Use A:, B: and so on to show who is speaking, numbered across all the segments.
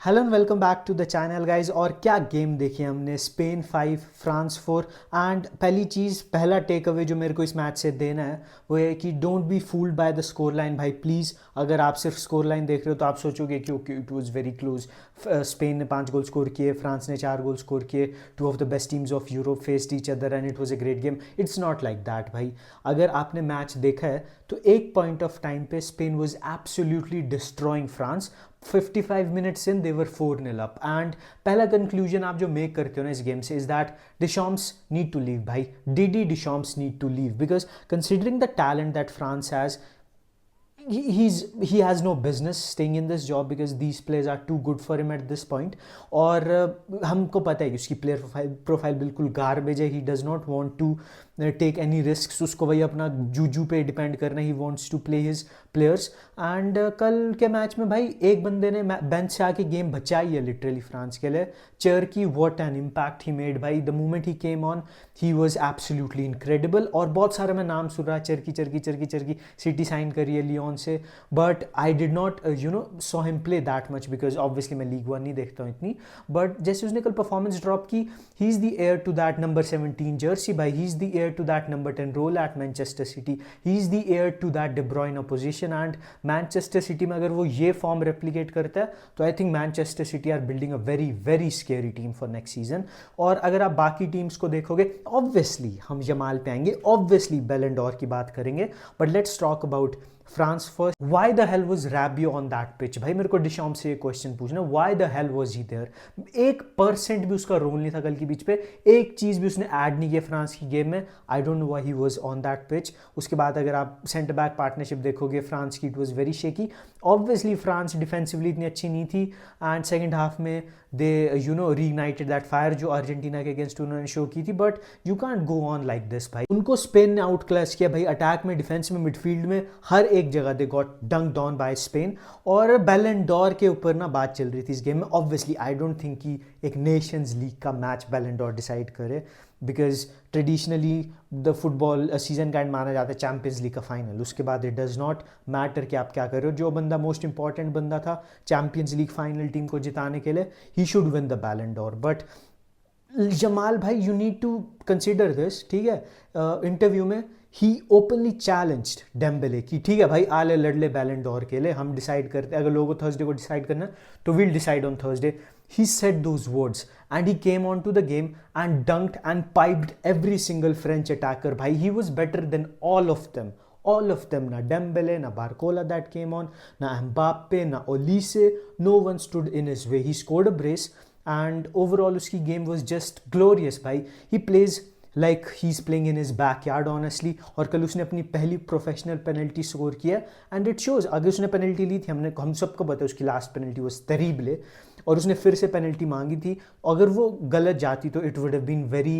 A: Hello and welcome back to the channel guys. और क्या game देखी हमने, स्पेन 5 फ्रांस 4। एंड पहली चीज़, पहला टेक अवे जो मेरे को इस मैच से देना है वो है कि don't be fooled by the score line भाई, प्लीज़। अगर आप सिर्फ स्कोर लाइन देख रहे हो तो आप सोचोगे कि okay it was very close. Spain ने 5 गोल स्कोर किए, फ्रांस ने 4 गोल स्कोर किए, two of the best teams of Europe faced each other and it was a great game. It's not like that भाई। अगर आपने match देखा है तो एक पॉइंट ऑफ टाइम पे Spain was absolutely destroying France. 55 minutes in they were 4-0 up. And पहला conclusion आप जो मेक करते हो ना इस गेम से is that Deschamps need to leave भाई। Didi Deschamps need to leave because considering the talent that France has, he has no business staying in this job because these players are too good for him at this point. और हमको पता है कि उसकी player profile बिल्कुल garbage है। He does not want to take any risk. उसको वही अपना जूजू पे डिपेंड करना। He wants to play his players. And कल के मैच में भाई एक बंदे ने बेंच से आके गेम बचाई है लिटरली फ्रांस के लिए। Cherki, what an impact he made भाई। The moment he came on he was absolutely incredible. और बहुत सारा मैं नाम सुन रहा, चर्की चर्की चर्की चर्की, सिटी साइन करी है लियोन से। But I did not saw him play that much because obviously मैं लीग 1 नहीं देखता हूँ इतनी। बट जैसे उसने कल परफॉर्मेंस ड्रॉप की, he is the heir to that number 17 jersey भाई। He is the heir to that number 10 role at Manchester City. He is the heir to that De Bruyne position. And Manchester City में अगर वो ये form replicate करता है तो I think Manchester City are building a very very scary team for next season. और अगर आप बाकी टीम्स को देखोगे, ऑब्वियसली हम जमाल पे आएंगे, ऑब्वियसली बैलन डोर की बात करेंगे, but let's talk about France first. Why the hell was Rabiot on that pitch भाई। मेरे को डिशॉम से ये क्वेश्चन पूछना, why the hell was he there. 1% भी उसका रोल नहीं था कल की पिच पे। एक चीज़ भी उसने ऐड नहीं किया फ्रांस की गेम में। I don't know why he was on that pitch. उसके बाद अगर आप सेंटर बैक पार्टनरशिप देखोगे फ्रांस की, it was very shaky. Obviously France defensively इतनी अच्छी नहीं थी। एंड सेकेंड हाफ में दे रीइग्नाइटेड दैट फायर जो अर्जेंटीना के अगेंस्ट उन्होंने शो की थी। But you can't go on like this भाई। उनको स्पेन ने आउट क्लास किया भाई, अटैक में, डिफेंस में, मिडफील्ड में, हर एक जगह they got dunked on by Spain. और बैलन डोर के ऊपर ना बात चल रही थी इस गेम में। ऑब्वियसली आई डोंट थिंक कि एक नेशंस लीग का मैच बैलन डोर डिसाइड करे because traditionally the football season का एंड माना जाता है चैंपियंस लीग का फाइनल। उसके बाद इट डज नॉट मैटर कि आप क्या कर रहे हो। जो बंदा मोस्ट इंपॉर्टेंट बंदा था चैंपियंस लीग फाइनल टीम को जिताने के लिए, he should win the Ballon d'Or. But Yamal भाई, you need to consider this, ठीक है। इंटरव्यू में ही ओपनली चैलेंज्ड डेम्बेले कि ठीक है भाई, आ ले लड़ ले बैलन डोर के लिए, हम डिसाइड करते हैं। अगर लोगों को थर्सडे को डिसाइड करना है तो will decide on Thursday. He said those words and he came onto the game and dunked and piped every single French attacker. Bhai, he was better than all of them. All of them. Na Dembele, na Barcola that came on, na Mbappe, na Olise. No one stood in his way. He scored a brace and overall uski game was just glorious. Bhai, he plays like he is playing in his back yard honestly. और कल उसने अपनी पहली professional penalty score किया and it shows. अगर उसने penalty ली थी, हम सबको पता है उसकी लास्ट पेनल्टी वॉज तेरिबले, और उसने फिर से पेनल्टी मांगी थी। अगर वो गलत जाती तो it would have been very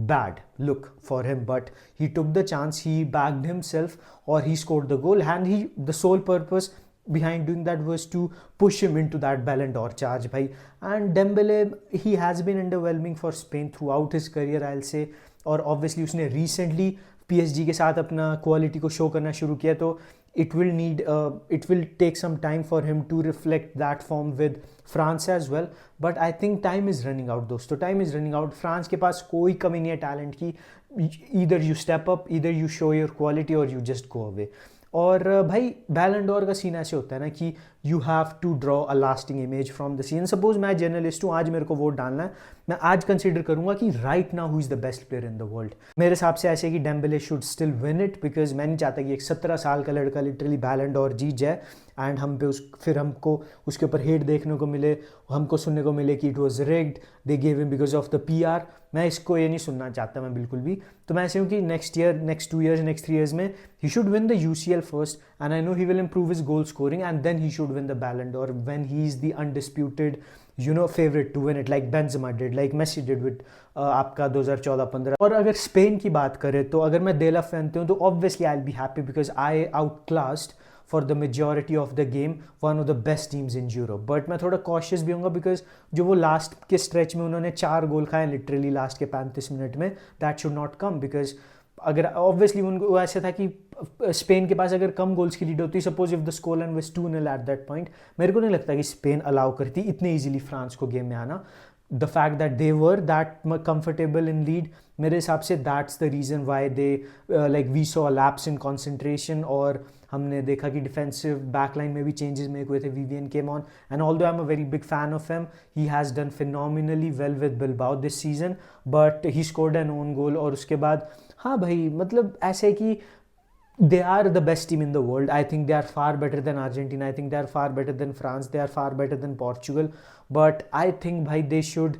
A: bad look for him, but he took the chance, he backed himself, or he scored the goal. And the sole purpose behind doing that was to push him into that Ballon d'Or charge bhai. And Dembele, he has been underwhelming for Spain throughout his career, I'll say. और obviously उसने recently PSG के साथ अपना quality को show करना शुरू किया, तो it will take some time for him to reflect that form with France as well. But I think time is running out दोस्तों, time is running out. France के पास कोई कमी नहीं है टैलेंट की। either you step up, either you show your quality or you just go away. और भाई बैलन डोर का सीन ऐसे होता है ना कि you have to draw a lasting image from the season. Suppose मैं जर्नलिस्ट हूँ, आज मेरे को वोट डालना है, मैं आज कंसीडर करूंगा कि right now who is the best player in the world. मेरे हिसाब से ऐसे कि Dembélé should still win it because मैं नहीं चाहता कि एक 17 साल का लड़का लिटरली बैलन डोर जीत जाए एंड हम पे फिर हमको उसके ऊपर हेट देखने को मिले, हमको सुनने को मिले कि it was rigged, they gave him because of the PR। मैं इसको ये नहीं सुनना चाहता मैं बिल्कुल भी। तो मैं ऐसे हूँ कि next year, next 2 years, next 3 years में he should win the UCL first and I know he will improve his goal scoring and then he should win the Ballon d'Or when he is the undisputed favorite to win it, like Benzema did, like Messi did with आपका 2014-15। और अगर Spain की बात करें तो अगर मैं देला फैनते हूँ तो obviously I will be happy because I outclassed for the majority of the game one of the best teams in Europe. But मैं थोड़ा कॉशियस भी हूँ बिकॉज जो वो लास्ट के स्ट्रेच में उन्होंने 4 गोल खाए लिटरली लास्ट के 35 मिनट में, that should not come because अगर ऑब्वियसली उनको ऐसा था कि स्पेन के पास अगर कम गोल्स की लीड होती, suppose if the score line was 2-0 at that point, मेरे को नहीं लगता कि स्पेन अलाउ करती इतने इजीली फ्रांस को गेम में आना. The fact that they were that comfortable in lead, मेरे हिसाब से that's the reason why they like we saw lapse in concentration. और हमने देखा कि डिफेंसिव बैकलाइन में भी चेंजेस मेक हुए थे. Vivian came on and although I am a very big fan of him, he has done phenomenally well with Bilbao this season, but he scored an own goal. और उसके बाद हाँ भाई, मतलब ऐसे कि they are the best team in the world. I think they are far better than Argentina. I think they are far better than France. They are far better than Portugal. But I think bhai they should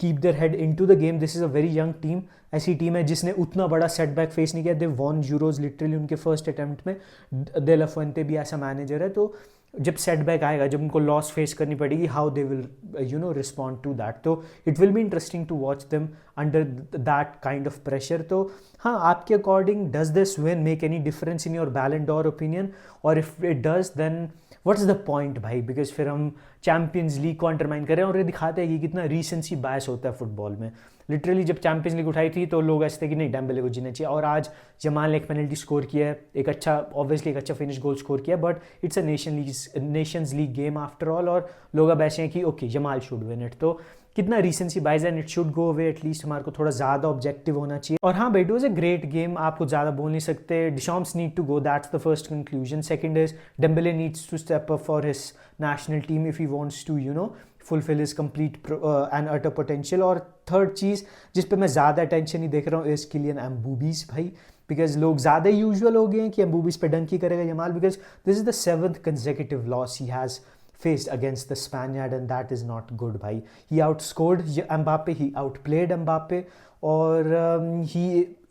A: keep their head into the game. This is a very young team. ऐसी team है जिसने उतना बड़ा setback face नहीं किया. They won euros literally उनके first attempt में. दे ला फुएंटे भी ऐसा मैनेजर है, तो जब सेटबैक आएगा, जब उनको लॉस फेस करनी पड़ेगी, how they will respond to that. तो it will be interesting to watch them under that kind of pressure. तो हाँ, आपके according does this win make any difference in your Ballon d'Or opinion, और if it does then what's the point भाई? Because फिर हम champions league को undermine करें और ये दिखाते हैं कि कितना रीसेंसी बायस होता है फुटबॉल में. लिटरली जब चैम्पियंस लीग उठाई थी तो लोग ऐसे थे कि नहीं, डेम्बेले को जीना चाहिए, और आज जमाल ने एक पेनल्टी स्कोर किया है, एक अच्छा ऑब्वियसली एक अच्छा फिनिश गोल स्कोर किया, but it's a Nations League game after all, और लोग अब ऐसे हैं कि okay Yamal should win it. तो कितना recency bias and it should go away. At least हमारे को थोड़ा ज़्यादा ऑब्जेक्टिव होना चाहिए. और हाँ भाई, it was a great game, आप कुछ ज़्यादा बोल नहीं सकते. Deschamps need to go, that's the first conclusion. Second is Dembele needs to step up for his national team if he wants to fulfill his complete and utter potential. और third चीज़ जिस पे मैं ज़्यादा अटेंशन नहीं देख रहा हूँ इज़ किलियन एम्बूबीज भाई, बिकॉज लोग ज़्यादा यूजुअल हो गए हैं कि एम्बूबीज पे डंकी करेगा Jamal, because this is the 7th consecutive loss he has faced against the Spaniard, and that is not good भाई. He outscored Mbappe, he outplayed Mbappe, और he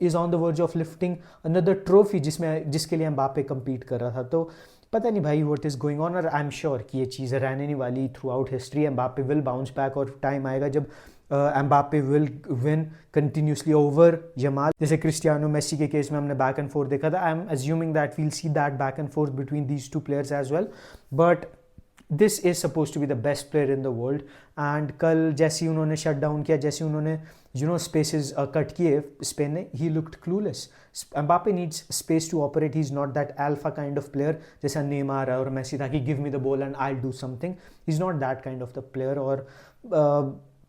A: is on the verge of lifting another trophy जिसके लिए Mbappe compete कर रहा था. तो पता नहीं भाई व्हाट इज़ गोइंग ऑन, और आई एम श्योर कि ये चीज़ें रहने नहीं वाली through out history. Mbappe will bounce back, और टाइम आएगा जब Mbappe will win continuously over Jamal. जैसे क्रिस्टियानो मेसी के केस में हमने बैक एंड फोर्थ देखा था. I am assuming that we'll see that back and forth between these two players as well, but this is suppose to be the best player in the world. And कल जैसे ही उन्होंने shut down किया, जैसे उन्होंने spaces cut किए Spain ने, he looked clueless. Mbappe needs space to operate. He's not that alpha kind of player जैसा Neymar और मेसी था कि give me the ball and I'll do something. He's not that kind of the player, और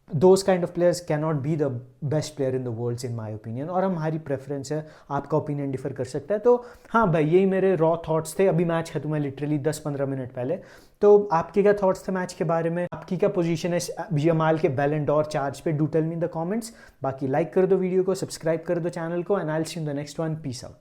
A: those kind of players cannot be the best player in the world in my opinion. और हमारी preference है, आपका opinion differ कर सकता है. तो हाँ भाई, यही मेरे रॉ थॉट्स थे. अभी मैच खत्म है लिटरली 10-15 मिनट पहले. तो आपके क्या थॉट्स थे मैच के बारे में? आपकी क्या पोजीशन है जमाल के बैलेंस डॉर चार्ज पे? Do tell me in the comments. बाकी लाइक कर दो वीडियो को, सब्सक्राइब कर दो चैनल को, and I will see you in the next one. Peace out.